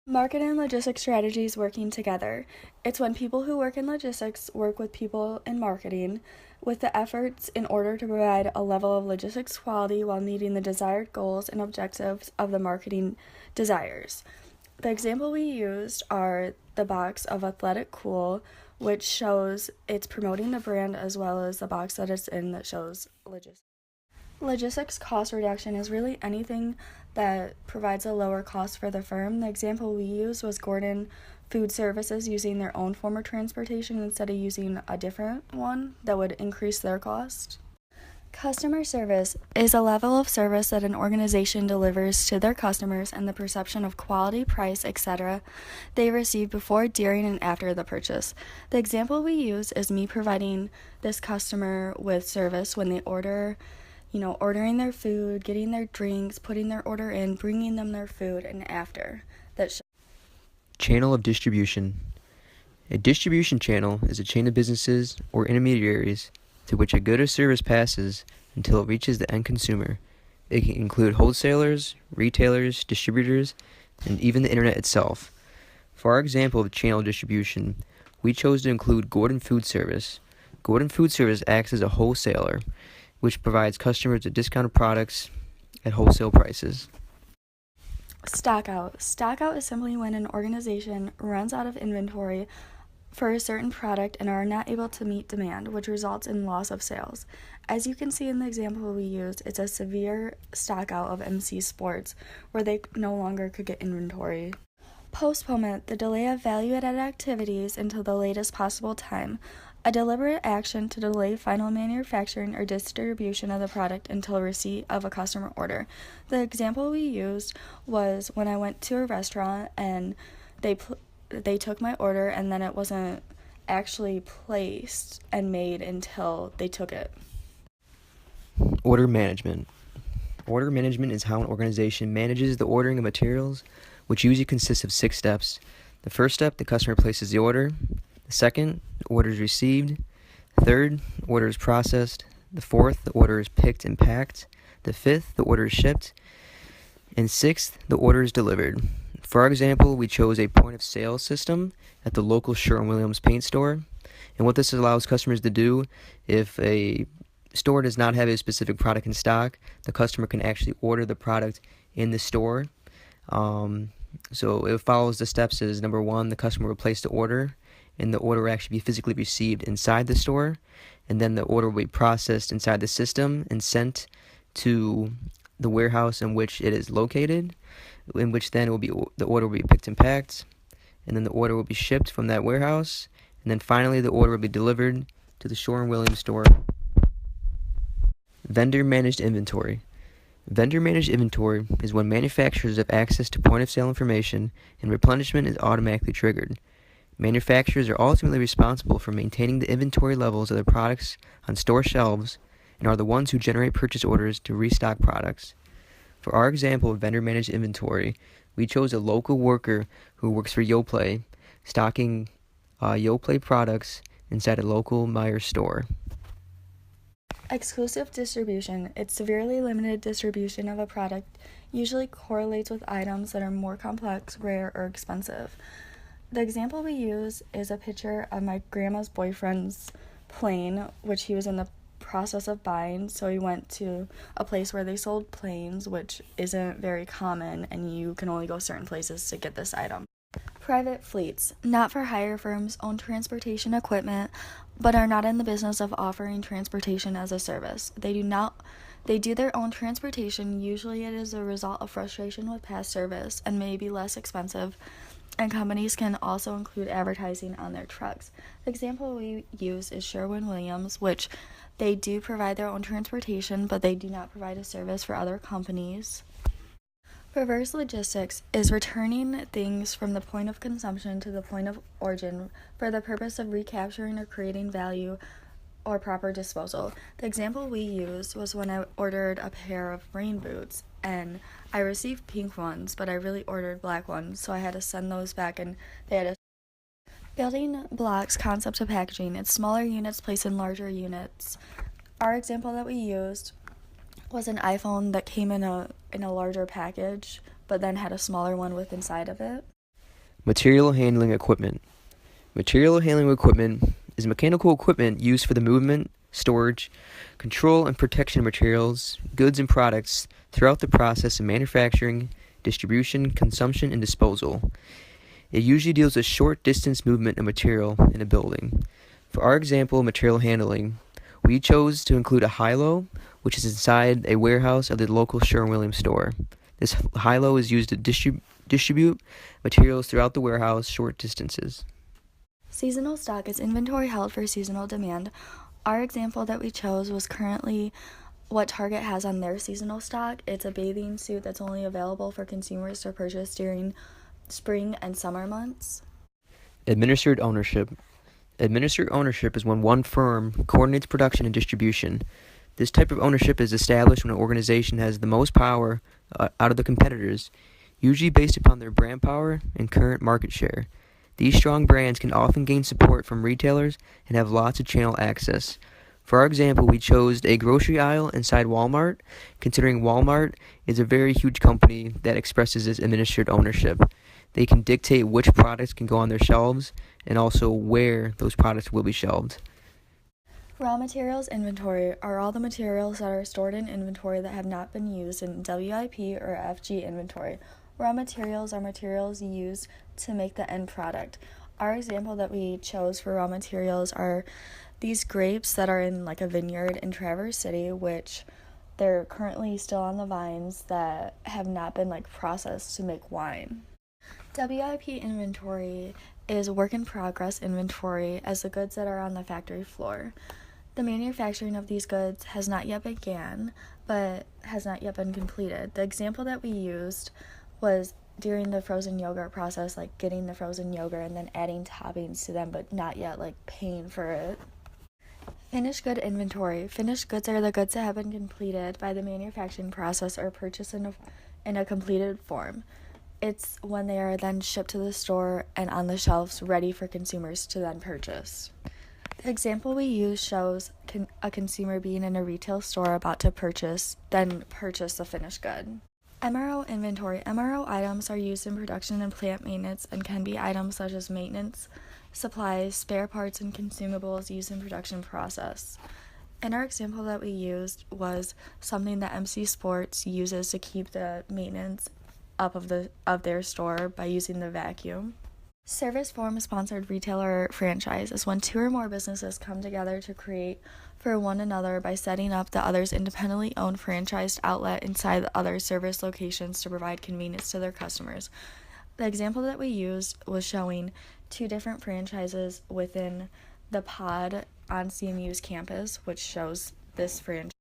Market and logistics strategies working together. It's when people who work in logistics work with people in marketing with the efforts in order to provide a level of logistics quality while meeting the desired goals and objectives of the marketing desires. The example we used are the box of Athletic Cool, which shows it's promoting the brand, as well as the box that it's in that shows logistics. Logistics cost reduction is really anything that provides a lower cost for the firm. The example we used was Gordon Food Services using their own form of transportation instead of using a different one that would increase their cost. Customer service is a level of service that an organization delivers to their customers and the perception of quality, price, etc. they receive before, during, and after the purchase. The example we use is me providing this customer with service when they ordering their food, getting their drinks, putting their order in, bringing them their food, and after. Channel of distribution. A distribution channel is a chain of businesses or intermediaries through which a good or service passes until it reaches the end consumer. It can include wholesalers, retailers, distributors, and even the internet itself. For our example of channel distribution, we chose to include Gordon Food Service. Gordon Food Service acts as a wholesaler, which provides customers with discounted products at wholesale prices. Stockout. Stockout is simply when an organization runs out of inventory for a certain product and are not able to meet demand, which results in loss of sales. As you can see in the example we used, it's a severe stockout of MC Sports, where they no longer could get inventory. Postponement, the delay of value-added activities until the latest possible time. A deliberate action to delay final manufacturing or distribution of the product until receipt of a customer order. The example we used was when I went to a restaurant and they took my order and then it wasn't actually placed and made until they took it. Order management. Order management is how an organization manages the ordering of materials, which usually consists of 6 steps. The first step, the customer places the order. The second, the order is received. Third, the order is processed. The fourth, the order is picked and packed. The fifth, the order is shipped. And sixth, the order is delivered. For our example, we chose a point-of-sale system at the local Sherwin-Williams paint store. And what this allows customers to do, if a store does not have a specific product in stock, the customer can actually order the product in the store. So it follows the steps as number 1, the customer will place the order, and the order will actually be physically received inside the store, and then the order will be processed inside the system and sent to the warehouse in which it is located, in which then the order will be picked and packed, and then the order will be shipped from that warehouse, and then finally the order will be delivered to the Sherwin-Williams store. Vendor managed inventory. Vendor managed inventory is when manufacturers have access to point-of-sale information and replenishment is automatically triggered. Manufacturers are ultimately responsible for maintaining the inventory levels of their products on store shelves and are the ones who generate purchase orders to restock products. For our example of vendor managed inventory, we chose a local worker who works for Yoplait, stocking Yoplait products inside a local Meijer store. Exclusive distribution. It's severely limited distribution of a product, usually correlates with items that are more complex, rare, or expensive. The example we use is a picture of my grandma's boyfriend's plane, which he was in the process of buying, so he went to a place where they sold planes, which isn't very common, and you can only go certain places to get this item. Private fleets, not for hire firms, own transportation equipment, but are not in the business of offering transportation as a service. They do their own transportation. Usually it is a result of frustration with past service and may be less expensive, and companies can also include advertising on their trucks. The example we use is Sherwin-Williams, which they do provide their own transportation, but they do not provide a service for other companies. Reverse logistics is returning things from the point of consumption to the point of origin for the purpose of recapturing or creating value or proper disposal. The example we used was when I ordered a pair of rain boots, and I received pink ones, but I really ordered black ones, so I had to send those back, and they had a building blocks concept of packaging. It's smaller units placed in larger units. Our example that we used was an iPhone that came in a larger package, but then had a smaller one with inside of it. Material handling equipment. Material handling equipment is mechanical equipment used for the movement, storage, control, and protection of materials, goods, and products throughout the process of manufacturing, distribution, consumption, and disposal. It usually deals with short distance movement of material in a building. For our example, material handling, we chose to include a high-low, which is inside a warehouse of the local Sherwin-Williams store. This high-low is used to distribute materials throughout the warehouse short distances. Seasonal stock is inventory held for seasonal demand. Our example that we chose was currently what Target has on their seasonal stock. It's a bathing suit that's only available for consumers to purchase during spring and summer months. Administered ownership. Administered ownership is when one firm coordinates production and distribution. This type of ownership is established when an organization has the most power out of the competitors, usually based upon their brand power and current market share. These strong brands can often gain support from retailers and have lots of channel access. For our example, we chose a grocery aisle inside Walmart, considering Walmart is a very huge company that expresses its administered ownership. They can dictate which products can go on their shelves and also where those products will be shelved. Raw materials inventory are all the materials that are stored in inventory that have not been used in WIP or FG inventory. Raw materials are materials used to make the end product. Our example that we chose for raw materials are these grapes that are in like a vineyard in Traverse City, which they're currently still on the vines that have not been like processed to make wine. WIP inventory is work in progress inventory as the goods that are on the factory floor. The manufacturing of these goods has not yet began, but has not yet been completed. The example that we used was during the frozen yogurt process, like getting the frozen yogurt and then adding toppings to them, but not yet like paying for it. Finished good inventory. Finished goods are the goods that have been completed by the manufacturing process or purchased in a completed form. It's when they are then shipped to the store and on the shelves ready for consumers to then purchase. The example we use shows a consumer being in a retail store about to purchase the finished good. MRO inventory. MRO items are used in production and plant maintenance and can be items such as maintenance, supplies, spare parts, and consumables used in production process. And our example that we used was something that MC Sports uses to keep the maintenance up of their store by using the vacuum. Service form sponsored retailer franchise is when two or more businesses come together to create for one another by setting up the other's independently owned franchised outlet inside the other's service locations to provide convenience to their customers. The example that we used was showing two different franchises within the pod on CMU's campus, which shows this franchise.